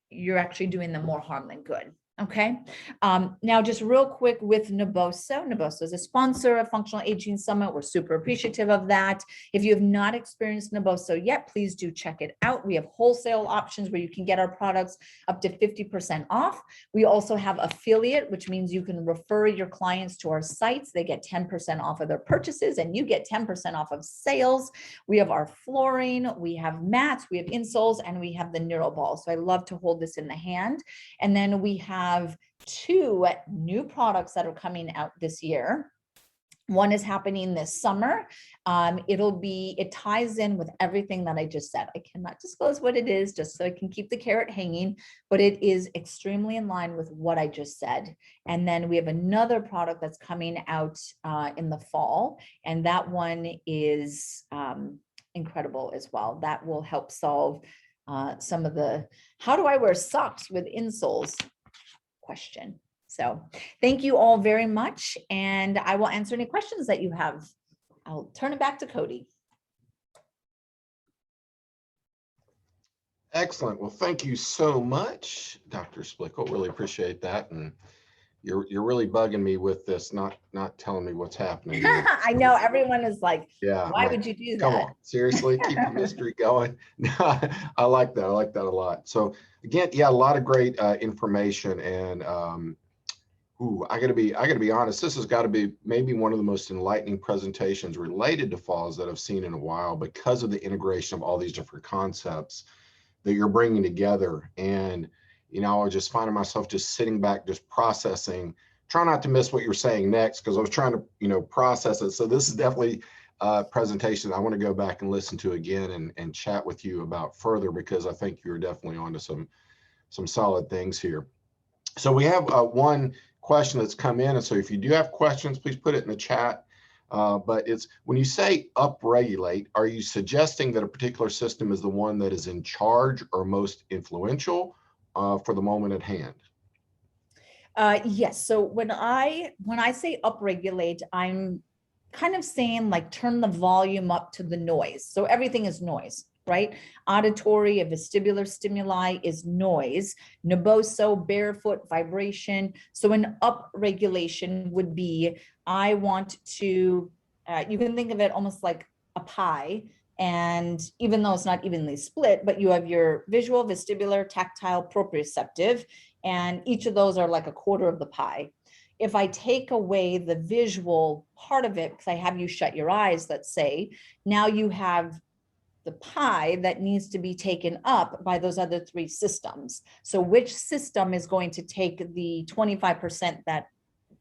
B: you're actually doing them more harm than good. Okay. Now just real quick with Naboso. Naboso is a sponsor of Functional Aging Summit. We're super appreciative of that. If you have not experienced Naboso yet, please do check it out. We have wholesale options where you can get our products up to 50% off. We also have affiliate, which means you can refer your clients to our sites. They get 10% off of their purchases and you get 10% off of sales. We have our flooring, we have mats, we have insoles, and we have the Neuro Ball. So I love to hold this in the hand. And then we have 2 new products that are coming out this year. One is happening this summer. It ties in with everything that I just said. I cannot disclose what it is just so I can keep the carrot hanging, but it is extremely in line with what I just said. And then we have another product that's coming out in the fall, and that one is incredible as well. That will help solve some of the, how do I wear socks with insoles question. So thank you all very much. And I will answer any questions that you have. I'll turn it back to Cody.
A: Excellent. Well, thank you so much, Dr. Splichal. Really appreciate that. And you're really bugging me with this, not telling me what's happening.
B: I know everyone is like,
A: yeah,
B: why would you do that?
A: Come on, seriously, keep the mystery going. I like that. I like that a lot. So again, yeah, a lot of great information. And I gotta be honest, this has got to be maybe one of the most enlightening presentations related to falls that I've seen in a while, because of the integration of all these different concepts that you're bringing together. And I was just finding myself just sitting back, just processing, trying not to miss what you're saying next, because I was trying to, process it. So this is definitely presentation I want to go back and listen to again and chat with you about further, because I think you're definitely onto some solid things here. So we have one question that's come in, and so if you do have questions, please put it in the chat. But it's, when you say upregulate, are you suggesting that a particular system is the one that is in charge or most influential for the moment at hand?
B: Yes. So when I say upregulate, I'm kind of saying like turn the volume up to the noise. So everything is noise, right? Auditory, a vestibular stimuli is noise. Nervoso, barefoot, vibration. So an upregulation would be, I want to, you can think of it almost like a pie. And even though it's not evenly split, but you have your visual, vestibular, tactile, proprioceptive, and each of those are like a quarter of the pie. If I take away the visual part of it, because I have you shut your eyes, let's say, now you have the pie that needs to be taken up by those other three systems. So which system is going to take the 25% that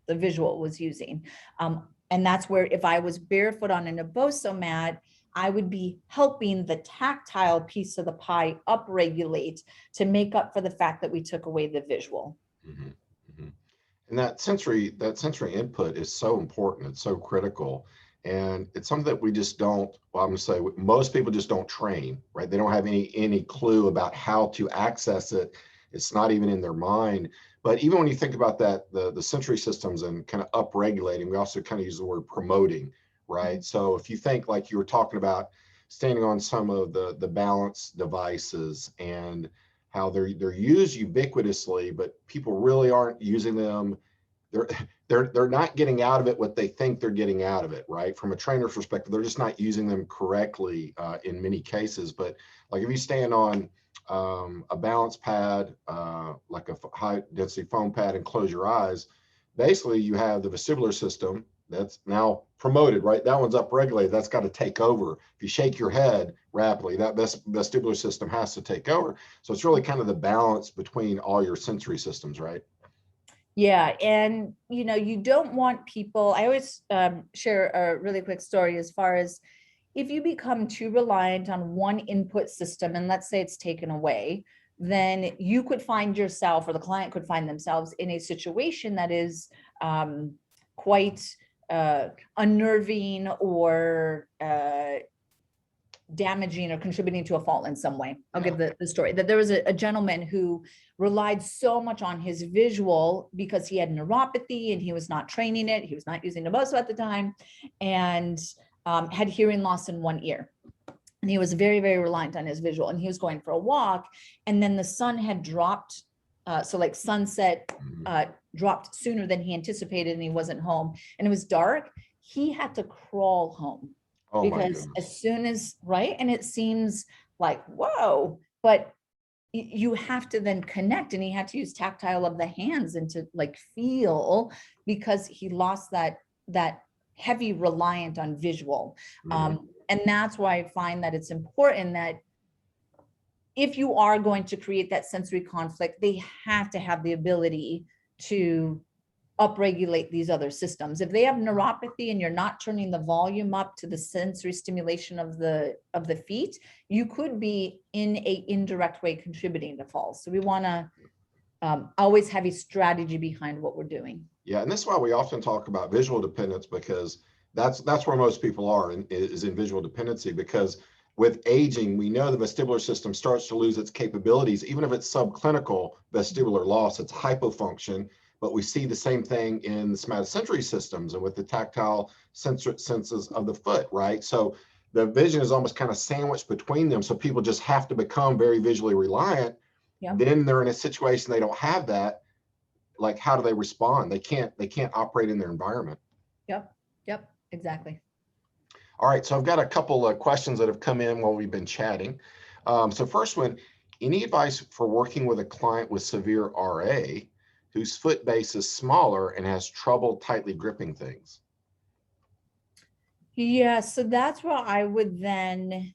B: the visual was using? And that's where, if I was barefoot on a nervoso mat, I would be helping the tactile piece of the pie upregulate to make up for the fact that we took away the visual.
A: Mm-hmm. Mm-hmm. And that sensory input is so important. It's so critical. And it's something that we just don't, well, I'm going to say most people just don't train, right? They don't have any clue about how to access it. It's not even in their mind. But even when you think about that, the sensory systems and kind of upregulating, we also kind of use the word promoting, right? Mm-hmm. So if you think like you were talking about standing on some of the balance devices and how they're used ubiquitously, but people really aren't using them. They're not getting out of it what they think they're getting out of it, right? From a trainer's perspective, they're just not using them correctly in many cases. But like if you stand on a balance pad, like a high density foam pad, and close your eyes, basically you have the vestibular system that's now promoted, right? That one's upregulated. That's got to take over. If you shake your head rapidly, that vestibular system has to take over. So it's really kind of the balance between all your sensory systems, right?
B: Yeah. And, you know, you don't want people, I always share a really quick story as far as if you become too reliant on one input system, and let's say it's taken away, then you could find yourself, or the client could find themselves in a situation that is quite unnerving or damaging or contributing to a fall in some way. I'll give the story that there was a gentleman who relied so much on his visual because he had neuropathy and he was not training it. He was not using Nervoso at the time, and had hearing loss in one ear. And he was very, very reliant on his visual, and he was going for a walk, and then the sun had dropped. So like sunset dropped sooner than he anticipated, and he wasn't home, and it was dark. He had to crawl home. Oh, because as soon as, right. And it seems like, whoa, but you have to then connect, and he had to use tactile of the hands and to like feel, because he lost that heavy reliant on visual. And that's why I find that it's important that if you are going to create that sensory conflict, they have to have the ability to upregulate these other systems. If they have neuropathy and you're not turning the volume up to the sensory stimulation of the feet, you could be in a indirect way contributing to falls. So we want to always have a strategy behind what we're doing.
A: Yeah, and that's why we often talk about visual dependence, because that's where most people are, is in visual dependency. Because with aging, we know the vestibular system starts to lose its capabilities, even if it's subclinical vestibular loss, it's hypofunction. But we see the same thing in the somatosensory systems and with the tactile senses of the foot, right? So the vision is almost kind of sandwiched between them. So people just have to become very visually reliant. Yep. Then they're in a situation they don't have that. Like, how do they respond? They can't operate in their environment.
B: Yep, exactly.
A: All right, so I've got a couple of questions that have come in while we've been chatting. So first one, any advice for working with a client with severe RA whose foot base is smaller and has trouble tightly gripping things?
B: Yeah, so that's where I would then,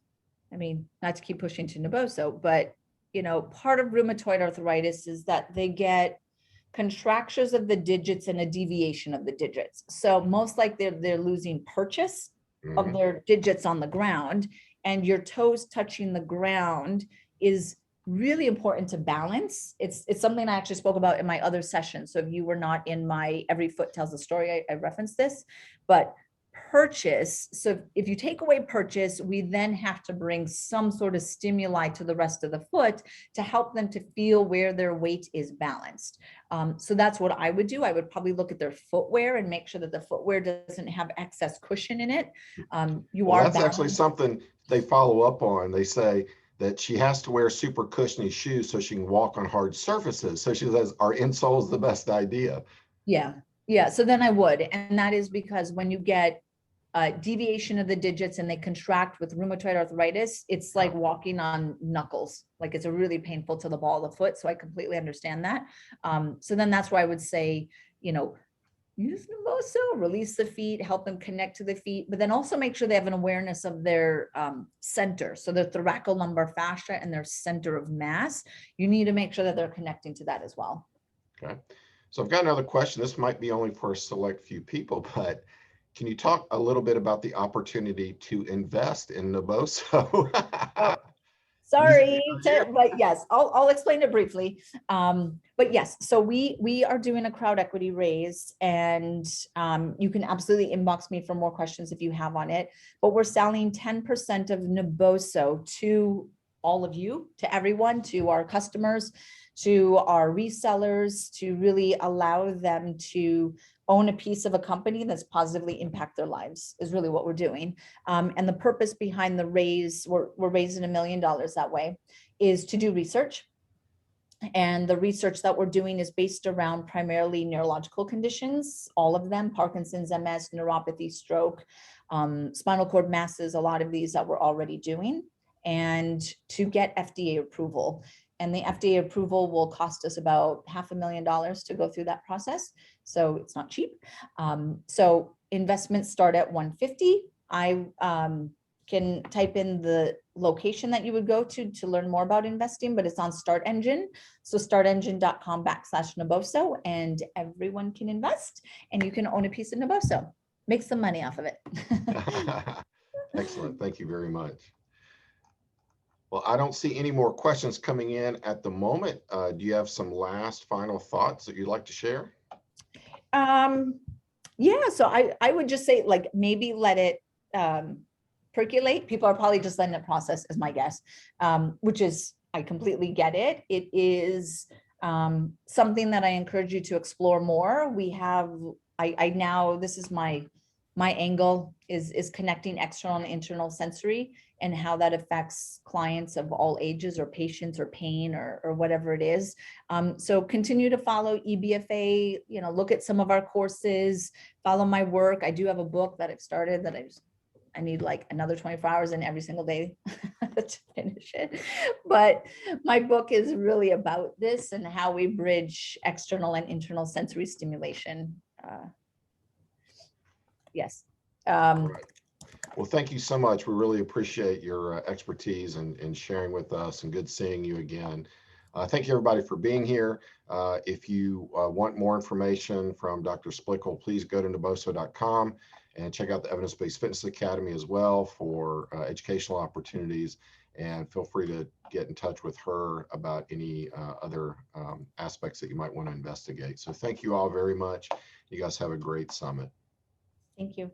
B: I mean, not to keep pushing to Nervoso, but, you know, part of rheumatoid arthritis is that they get contractures of the digits and a deviation of the digits. So most like they're losing purchase of their digits on the ground, and your toes touching the ground is really important to balance. It's something I actually spoke about in my other session. So if you were not in my Every Foot Tells a Story, I referenced this, but purchase. So if you take away purchase, we then have to bring some sort of stimuli to the rest of the foot to help them to feel where their weight is balanced. So that's what I would do. I would probably look at their footwear and make sure that the footwear doesn't have excess cushion in it.
A: That's actually something they follow up on. They say that she has to wear super cushiony shoes so she can walk on hard surfaces. So she says our insole is the best idea.
B: Yeah. So then I would, and that is because when you get deviation of the digits and they contract with rheumatoid arthritis, it's like walking on knuckles. Like it's really painful to the ball of the foot. So I completely understand that. So then that's why I would say, use Nemboso, release the feet, help them connect to the feet, but then also make sure they have an awareness of their center. So their thoracolumbar fascia and their center of mass. You need to make sure that they're connecting to that as well.
A: Okay. So I've got another question. This might be only for a select few people, but can you talk a little bit about the opportunity to invest in Nemboso?
B: Sorry, but yes, I'll explain it briefly. But yes, so we are doing a crowd equity raise, and you can absolutely inbox me for more questions if you have on it. But we're selling 10% of Nemboso to all of you, to everyone, to our customers, to our resellers, to really allow them to own a piece of a company that's positively impact their lives is really what we're doing. And the purpose behind the raise, we're raising $1 million that way, is to do research. And the research that we're doing is based around primarily neurological conditions, all of them: Parkinson's, MS, neuropathy, stroke, spinal cord masses, a lot of these that we're already doing, and to get FDA approval. And the FDA approval will cost us about $500,000 to go through that process. So it's not cheap. So investments start at $150,000. I can type in the location that you would go to learn more about investing, but it's on Start Engine. So startengine.com/Nemboso, and everyone can invest, and you can own a piece of Nemboso. Make some money off of it.
A: Excellent. Thank you very much. Well, I don't see any more questions coming in at the moment. Do you have some last final thoughts that you'd like to share?
B: Yeah, so I would just say, like, maybe let it percolate. People are probably just letting it process, is my guess, which is, I completely get it. It is something that I encourage you to explore more. We have, I now, this is my angle is connecting external and internal sensory, and how that affects clients of all ages, or patients, or pain, or whatever it is. So continue to follow EBFA, look at some of our courses, follow my work. I do have a book that I've started that I need like another 24 hours in every single day to finish it. But my book is really about this and how we bridge external and internal sensory stimulation. Yes.
A: Right. Well, thank you so much. We really appreciate your expertise and sharing with us, and good seeing you again. Thank you, everybody, for being here. If you want more information from Dr. Splichal, please go to nemboso.com and check out the Evidence-Based Fitness Academy as well for educational opportunities. And feel free to get in touch with her about any other aspects that you might want to investigate. So thank you all very much. You guys have a great summit.
B: Thank you.